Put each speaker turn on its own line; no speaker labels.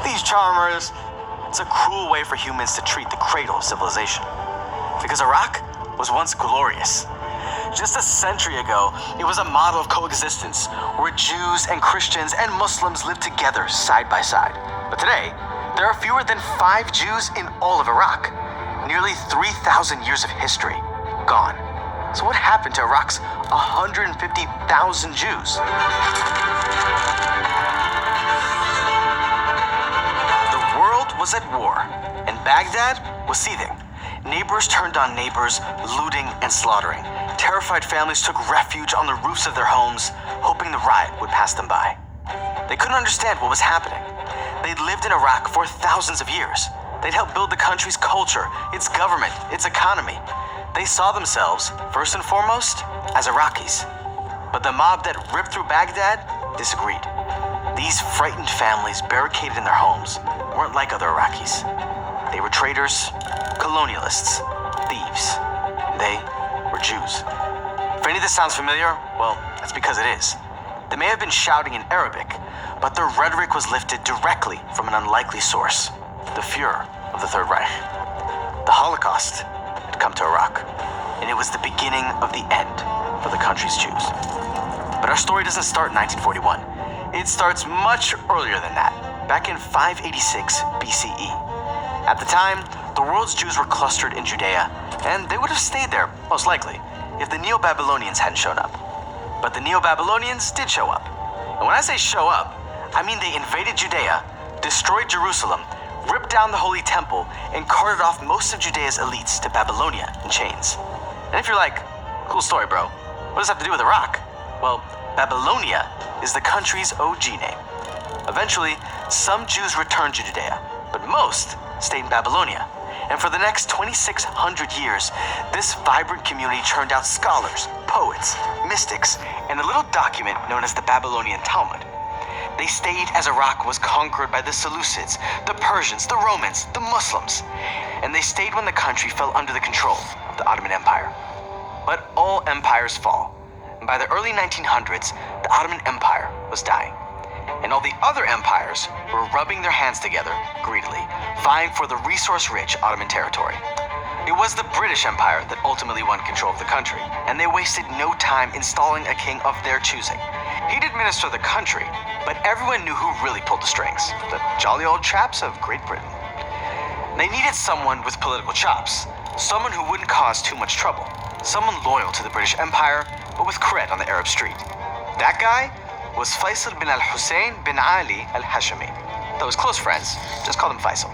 These charmers, it's a cruel way for humans to treat the cradle of civilization. Because Iraq was once glorious. Just a century ago, it was a model of coexistence where Jews and Christians and Muslims lived together side by side. But today, there are fewer than 5 Jews in all of Iraq. Nearly 3,000 years of history gone. So what happened to Iraq's 150,000 Jews? The world was at war, and Baghdad was seething. Neighbors turned on neighbors, looting and slaughtering. Terrified families took refuge on the roofs of their homes, hoping the riot would pass them by. They couldn't understand what was happening. They'd lived in Iraq for thousands of years. They'd helped build the country's culture, its government, its economy. They saw themselves, first and foremost, as Iraqis. But the mob that ripped through Baghdad disagreed. These frightened families barricaded in their homes weren't like other Iraqis. They were traitors, colonialists, thieves. They were Jews. If any of this sounds familiar, well, that's because it is. They may have been shouting in Arabic, but their rhetoric was lifted directly from an unlikely source, the Fuhrer of the Third Reich. The Holocaust had come to Iraq, and it was the beginning of the end for the country's Jews. But our story doesn't start in 1941. It starts much earlier than that, back in 586 BCE. At the time, the world's Jews were clustered in Judea, and they would have stayed there, most likely, if the Neo-Babylonians hadn't shown up. But the Neo-Babylonians did show up. And when I say show up, I mean they invaded Judea, destroyed Jerusalem, ripped down the Holy Temple, and carted off most of Judea's elites to Babylonia in chains. And if you're like, cool story, bro, what does that have to do with Iraq? Well, Babylonia is the country's OG name. Eventually, some Jews returned to Judea, but most stayed in Babylonia. And for the next 2,600 years, this vibrant community churned out scholars, poets, mystics, and a little document known as the Babylonian Talmud. They stayed as Iraq was conquered by the Seleucids, the Persians, the Romans, the Muslims. And they stayed when the country fell under the control of the Ottoman Empire. But all empires fall. And by the early 1900s, the Ottoman Empire was dying. And all the other empires were rubbing their hands together greedily, vying for the resource-rich Ottoman territory. It was the British Empire that ultimately won control of the country, and they wasted no time installing a king of their choosing. He'd administer the country, but everyone knew who really pulled the strings, the jolly old chaps of Great Britain. They needed someone with political chops, someone who wouldn't cause too much trouble, someone loyal to the British Empire, but with cred on the Arab street. That guy was Faisal bin al-Hussein bin Ali al-Hashimi. Though his close friends just called him Faisal.